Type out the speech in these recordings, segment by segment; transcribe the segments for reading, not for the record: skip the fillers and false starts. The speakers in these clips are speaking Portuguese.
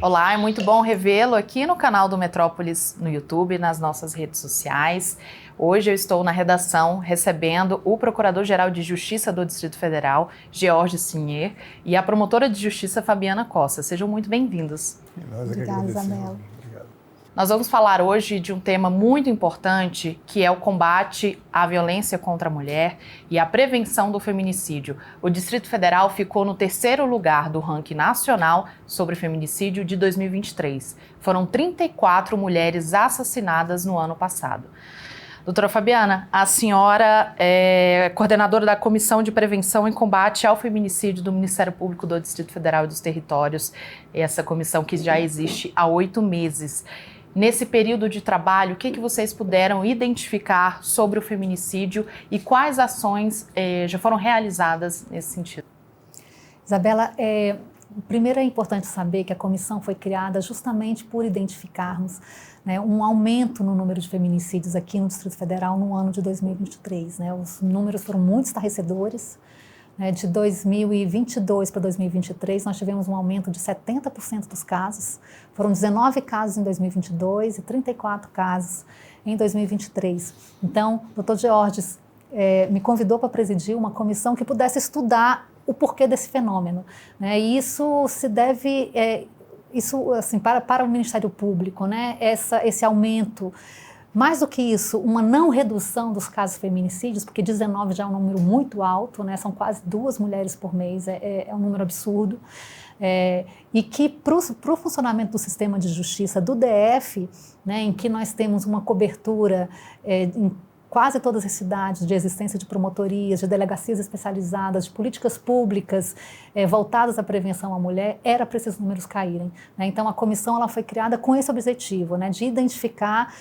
Olá, é muito bom revê-lo aqui no canal do Metrópolis no YouTube, nas nossas redes sociais. Hoje eu estou na redação recebendo o Procurador-Geral de Justiça do Distrito Federal, George Sinher, e a Promotora de Justiça, Fabiana Costa. Sejam muito bem-vindos. Obrigada, Isabela. Nós vamos falar hoje de um tema muito importante, que é o combate à violência contra a mulher e a prevenção do feminicídio. O Distrito Federal ficou no 3º lugar do ranking nacional sobre feminicídio de 2023. Foram 34 mulheres assassinadas no ano passado. Doutora Fabiana, a senhora é coordenadora da Comissão de Prevenção e Combate ao Feminicídio do Ministério Público do Distrito Federal e dos Territórios, essa comissão que já existe há 8 meses. Nesse período de trabalho, o que vocês puderam identificar sobre o feminicídio e quais ações já foram realizadas nesse sentido? Isabela, primeiro é importante saber que a comissão foi criada justamente por identificarmos, né, um aumento no número de feminicídios aqui no Distrito Federal no ano de 2023. Né? Os números foram muito estarrecedores. De 2022 para 2023, nós tivemos um aumento de 70% dos casos. Foram 19 casos em 2022 e 34 casos em 2023. Então, o Dr. Georges me convidou para presidir uma comissão que pudesse estudar o porquê desse fenômeno. Né? E isso se deve, assim, para o Ministério Público, né? Esse aumento. Mais do que isso, uma não redução dos casos de feminicídios, porque 19 já é um número muito alto, né? São quase 2 mulheres por mês, é um número absurdo. E que para o funcionamento do sistema de justiça do DF, né, em que nós temos uma cobertura em quase todas as cidades de existência de promotorias, de delegacias especializadas, de políticas públicas voltadas à prevenção à mulher, era para esses números caírem. Né? Então a comissão ela foi criada com esse objetivo, né, de identificar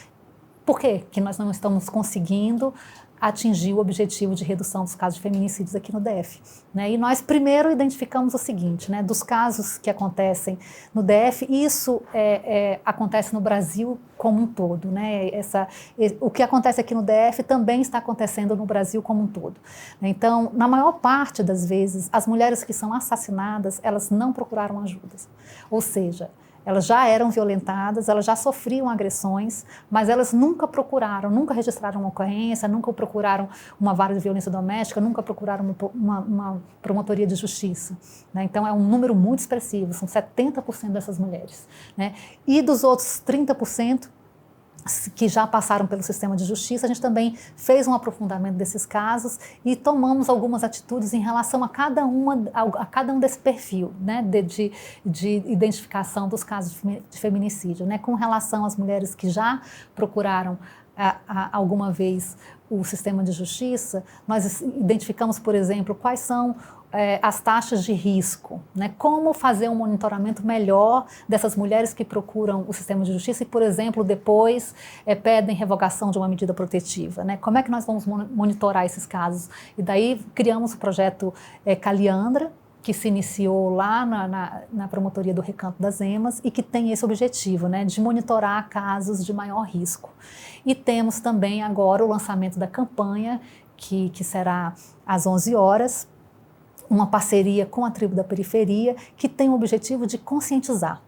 por que nós não estamos conseguindo atingir o objetivo de redução dos casos de feminicídios aqui no DF. Né? E nós primeiro identificamos o seguinte, né, dos casos que acontecem no DF, isso acontece no Brasil como um todo. Né? O que acontece aqui no DF também está acontecendo no Brasil como um todo. Então, na maior parte das vezes, as mulheres que são assassinadas, elas não procuraram ajuda. Ou seja, elas já eram violentadas, elas já sofriam agressões, mas elas nunca procuraram, nunca registraram uma ocorrência, nunca procuraram uma vara de violência doméstica, nunca procuraram uma promotoria de justiça. Né? Então é um número muito expressivo, são 70% dessas mulheres. Né? E dos outros 30%, que já passaram pelo sistema de justiça, a gente também fez um aprofundamento desses casos e tomamos algumas atitudes em relação a cada um desse perfil, né, de identificação dos casos de feminicídio, né, com relação às mulheres que já procuraram alguma vez o sistema de justiça. Nós identificamos, por exemplo, quais são as taxas de risco, né? Como fazer um monitoramento melhor dessas mulheres que procuram o sistema de justiça e, por exemplo, depois pedem revogação de uma medida protetiva, né? Como é que nós vamos monitorar esses casos? E daí criamos o projeto Caliandra, que se iniciou lá na promotoria do Recanto das Emas e que tem esse objetivo, né, de monitorar casos de maior risco. E temos também agora o lançamento da campanha, que será às 11 horas, uma parceria com a Tribo da Periferia, que tem o objetivo de conscientizar.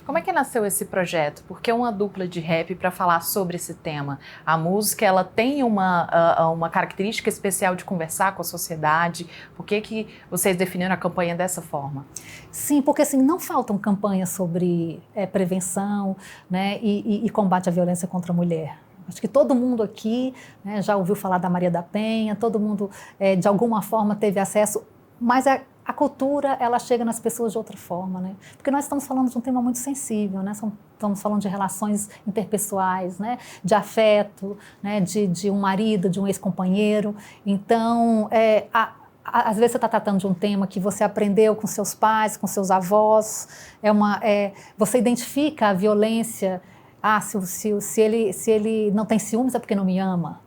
Como é que nasceu esse projeto? Por que uma dupla de rap para falar sobre esse tema? A música, ela tem uma característica especial de conversar com a sociedade. Por que vocês definiram a campanha dessa forma? Sim, porque assim, não faltam campanhas sobre prevenção, né, e combate à violência contra a mulher. Acho que todo mundo aqui, né, já ouviu falar da Maria da Penha, todo mundo de alguma forma teve acesso, mas a cultura, ela chega nas pessoas de outra forma, né? Porque nós estamos falando de um tema muito sensível, né? Estamos falando de relações interpessoais, né? De afeto, né? De um marido, de um ex-companheiro. Então, às vezes você está tratando de um tema que você aprendeu com seus pais, com seus avós. Você identifica a violência. Se ele não tem ciúmes é porque não me ama.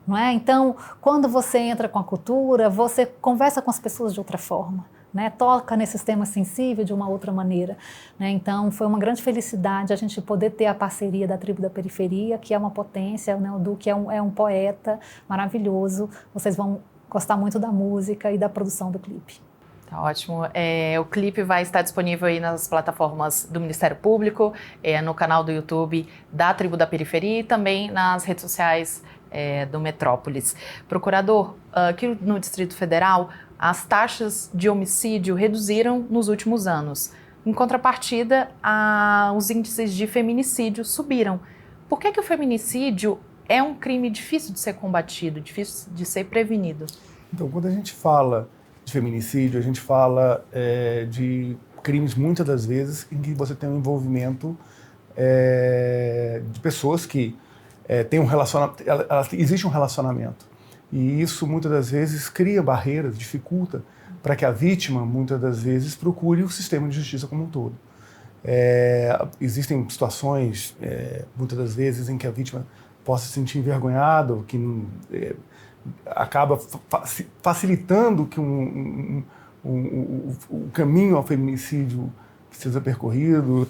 Não é? Então, quando você entra com a cultura, você conversa com as pessoas de outra forma, né? Toca nesses temas sensíveis de uma outra maneira. Né? Então, foi uma grande felicidade a gente poder ter a parceria da Tribo da Periferia, que é uma potência, né? O Duque é um poeta maravilhoso. Vocês vão gostar muito da música e da produção do clipe. Tá ótimo. O clipe vai estar disponível aí nas plataformas do Ministério Público, no canal do YouTube da Tribo da Periferia e também nas redes sociais do Metrópolis. Procurador, aqui no Distrito Federal, as taxas de homicídio reduziram nos últimos anos. Em contrapartida, os índices de feminicídio subiram. Por que o feminicídio é um crime difícil de ser combatido, difícil de ser prevenido? Então, quando a gente fala de feminicídio, a gente fala de crimes, muitas das vezes, em que você tem um envolvimento de pessoas que têm um relacionamento, existe um relacionamento. E isso, muitas das vezes, cria barreiras, dificulta para que a vítima, muitas das vezes, procure o sistema de justiça como um todo. Existem situações, muitas das vezes, em que a vítima possa se sentir envergonhada, que acaba facilitando que o caminho ao feminicídio seja percorrido.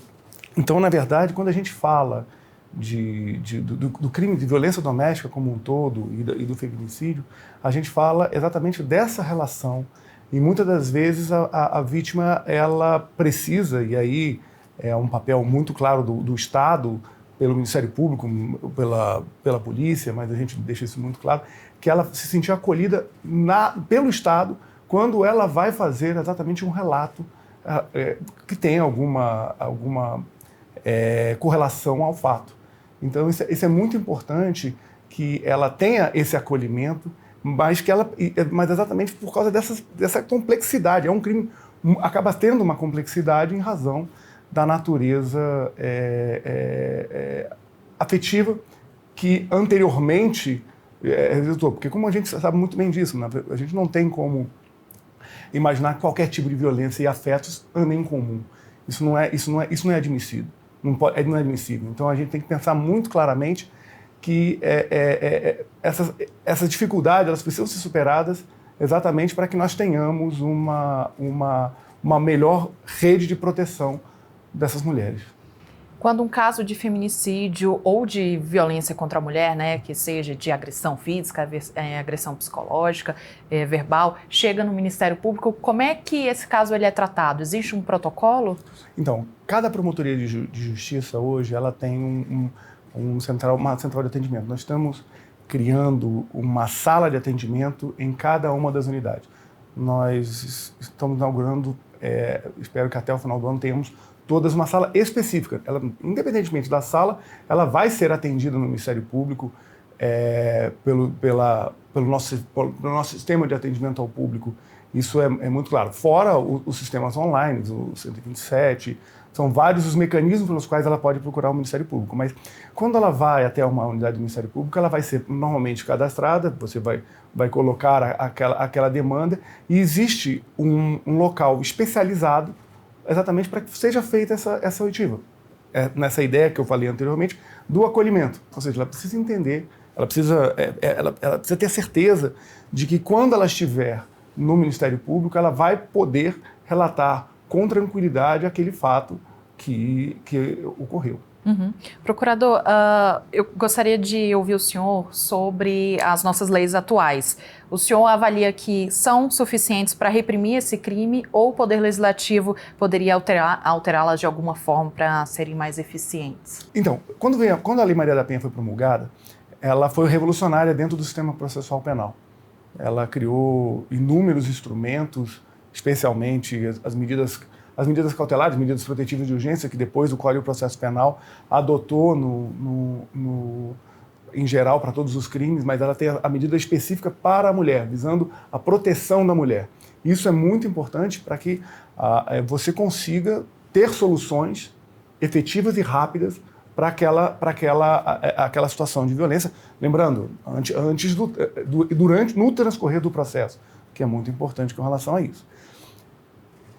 Então, na verdade, quando a gente fala do crime de violência doméstica como um todo e do feminicídio, a gente fala exatamente dessa relação. E muitas das vezes a vítima ela precisa, e aí é um papel muito claro do Estado, pelo Ministério Público, pela polícia, mas a gente deixa isso muito claro, que ela se sentir acolhida pelo Estado quando ela vai fazer exatamente um relato que tem alguma correlação ao fato. Então, isso é muito importante, que ela tenha esse acolhimento, mas exatamente por causa dessa complexidade. É um crime, acaba tendo uma complexidade em razão da natureza afetiva que anteriormente resultou. Porque, como a gente sabe muito bem disso, né? A gente não tem como imaginar que qualquer tipo de violência e afetos andem em comum. Isso não é admissível. Não é admissível. Então, a gente tem que pensar muito claramente que essas dificuldades elas precisam ser superadas exatamente para que nós tenhamos uma melhor rede de proteção dessas mulheres. Quando um caso de feminicídio ou de violência contra a mulher, né, que seja de agressão física, agressão psicológica, verbal, chega no Ministério Público, como é que esse caso ele é tratado? Existe um protocolo? Então, cada promotoria de justiça hoje ela tem uma central de atendimento. Nós estamos criando uma sala de atendimento em cada uma das unidades. Nós estamos inaugurando, espero que até o final do ano tenhamos todas uma sala específica. Ela, independentemente da sala, ela vai ser atendida no Ministério Público pelo nosso sistema de atendimento ao público. Isso é muito claro. Fora os sistemas online, o 127, são vários os mecanismos pelos quais ela pode procurar o Ministério Público. Mas quando ela vai até uma unidade do Ministério Público, ela vai ser normalmente cadastrada, você vai colocar aquela demanda e existe um local especializado exatamente para que seja feita essa oitiva. Nessa ideia que eu falei anteriormente do acolhimento. Ou seja, ela precisa entender, ela precisa ter certeza de que quando ela estiver no Ministério Público, ela vai poder relatar com tranquilidade aquele fato que ocorreu. Uhum. Procurador, eu gostaria de ouvir o senhor sobre as nossas leis atuais. O senhor avalia que são suficientes para reprimir esse crime ou o Poder Legislativo poderia alterá-las de alguma forma para serem mais eficientes? Então, quando a Lei Maria da Penha foi promulgada, ela foi revolucionária dentro do sistema processual penal. Ela criou inúmeros instrumentos, especialmente as medidas cautelares, medidas protetivas de urgência, que depois o Código de Processo Penal adotou em geral para todos os crimes, mas ela tem a medida específica para a mulher, visando a proteção da mulher. Isso é muito importante para que você consiga ter soluções efetivas e rápidas para aquela situação de violência. Lembrando, no transcorrer do processo, que é muito importante com relação a isso.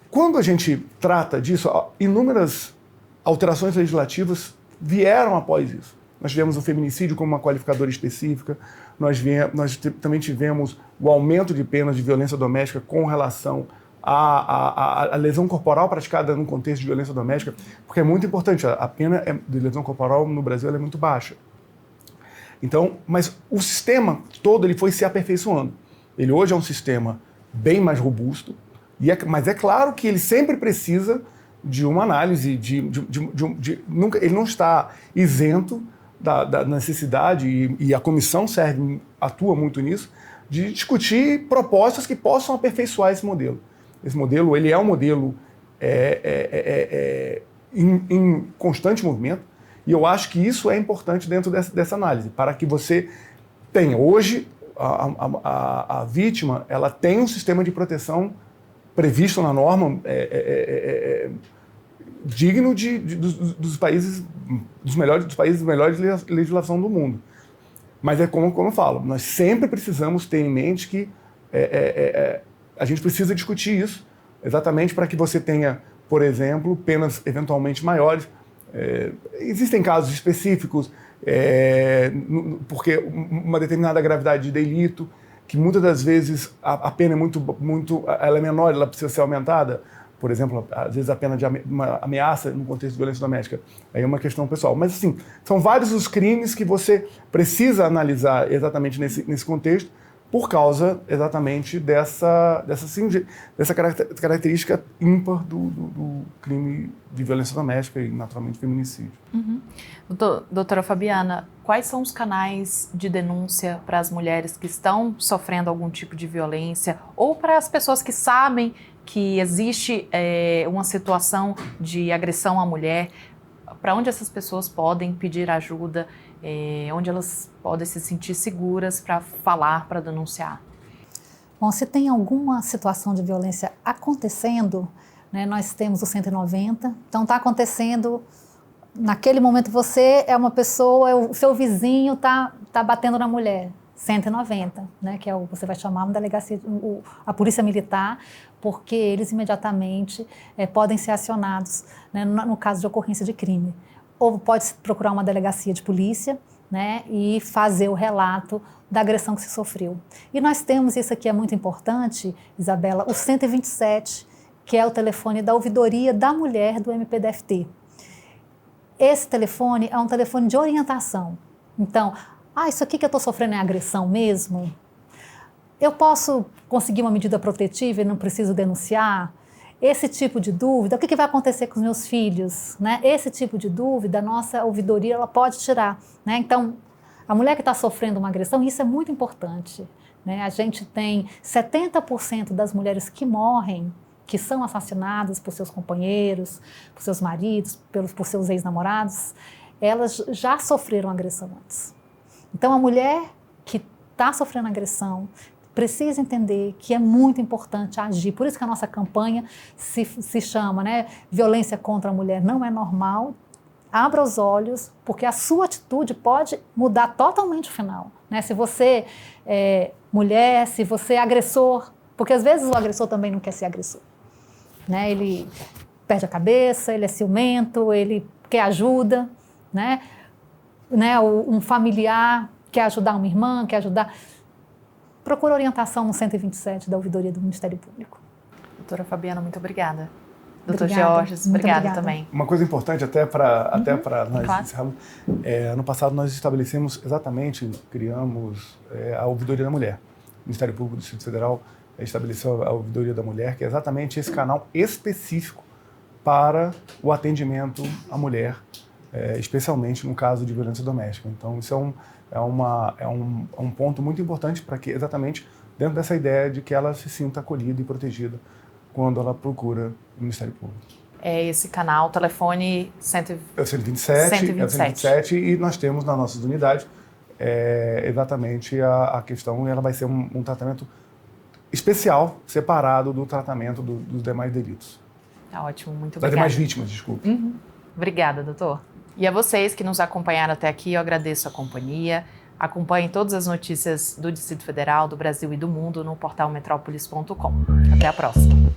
Quando a gente trata disso, inúmeras alterações legislativas vieram após isso. Nós tivemos o feminicídio como uma qualificadora específica, nós também tivemos o aumento de penas de violência doméstica com relação à lesão corporal praticada no contexto de violência doméstica, porque é muito importante, a pena de lesão corporal no Brasil ela é muito baixa. Então, mas o sistema todo ele foi se aperfeiçoando. Ele hoje é um sistema bem mais robusto, Mas é claro que ele sempre precisa de uma análise, nunca, ele não está isento da necessidade, e a comissão atua muito nisso, de discutir propostas que possam aperfeiçoar esse modelo. Esse modelo, ele é um modelo em constante movimento, e eu acho que isso é importante dentro dessa análise, para que você tenha, hoje, a vítima, ela tem um sistema de proteção previsto na norma, digno dos países, dos melhores legislação do mundo. Mas é como eu falo, nós sempre precisamos ter em mente que a gente precisa discutir isso, exatamente para que você tenha, por exemplo, penas eventualmente maiores. Existem casos específicos, porque uma determinada gravidade de delito, que muitas das vezes a pena é ela é menor, ela precisa ser aumentada. Por exemplo, às vezes a pena de uma ameaça no contexto de violência doméstica, aí é uma questão pessoal. Mas, assim, são vários os crimes que você precisa analisar exatamente nesse contexto, por causa exatamente dessa característica ímpar do crime de violência doméstica e, naturalmente, feminicídio. Uhum. Doutora Fabiana, quais são os canais de denúncia para as mulheres que estão sofrendo algum tipo de violência, ou para as pessoas que sabem que existe uma situação de agressão à mulher? Para onde essas pessoas podem pedir ajuda, onde elas podem se sentir seguras para falar, para denunciar? Bom, se tem alguma situação de violência acontecendo, né, nós temos o 190, então está acontecendo, naquele momento você é uma pessoa, o seu vizinho está batendo na mulher, 190, né, que você vai chamar uma delegacia, a polícia militar, porque eles imediatamente podem ser acionados, né, no caso de ocorrência de crime. Ou pode procurar uma delegacia de polícia, né, e fazer o relato da agressão que se sofreu. E nós temos, isso aqui é muito importante, Isabela, o 127, que é o telefone da ouvidoria da mulher do MPDFT. Esse telefone é um telefone de orientação. Então, isso aqui que eu estou sofrendo é agressão mesmo? Eu posso conseguir uma medida protetiva e não preciso denunciar? Esse tipo de dúvida, o que vai acontecer com os meus filhos? Né? Esse tipo de dúvida, a nossa ouvidoria ela pode tirar. Né? Então, a mulher que está sofrendo uma agressão, isso é muito importante. Né? A gente tem 70% das mulheres que morrem, que são assassinadas por seus companheiros, por seus maridos, por seus ex-namorados, elas já sofreram agressão antes. Então, a mulher que está sofrendo agressão precisa entender que é muito importante agir. Por isso que a nossa campanha se chama, né, Violência contra a Mulher Não é Normal. Abra os olhos, porque a sua atitude pode mudar totalmente o final. Né? Se você é mulher, se você é agressor, porque às vezes o agressor também não quer ser agressor. Né? Ele perde a cabeça, ele é ciumento, ele quer ajuda, né? Um familiar quer ajudar uma irmã, quer ajudar. Procura orientação no 127 da Ouvidoria do Ministério Público. Doutora Fabiana, muito obrigada. Doutor Georges, obrigada também. Uma coisa importante até para nós encerrarmos, ano passado nós estabelecemos exatamente, criamos a Ouvidoria da Mulher. O Ministério Público do Distrito Federal estabeleceu a Ouvidoria da Mulher, que é exatamente esse canal específico para o atendimento à mulher, especialmente no caso de violência doméstica. Então, isso é um ponto muito importante para que, exatamente, dentro dessa ideia de que ela se sinta acolhida e protegida quando ela procura o Ministério Público. É esse canal, telefone 127, e nós temos nas nossas unidades exatamente a questão, e ela vai ser um tratamento especial, separado do tratamento dos demais delitos. Tá ótimo, muito obrigada. Das demais vítimas, desculpe. Uhum. Obrigada, doutor. E a vocês que nos acompanharam até aqui, eu agradeço a companhia. Acompanhem todas as notícias do Distrito Federal, do Brasil e do mundo no portal metrópolis.com. Até a próxima.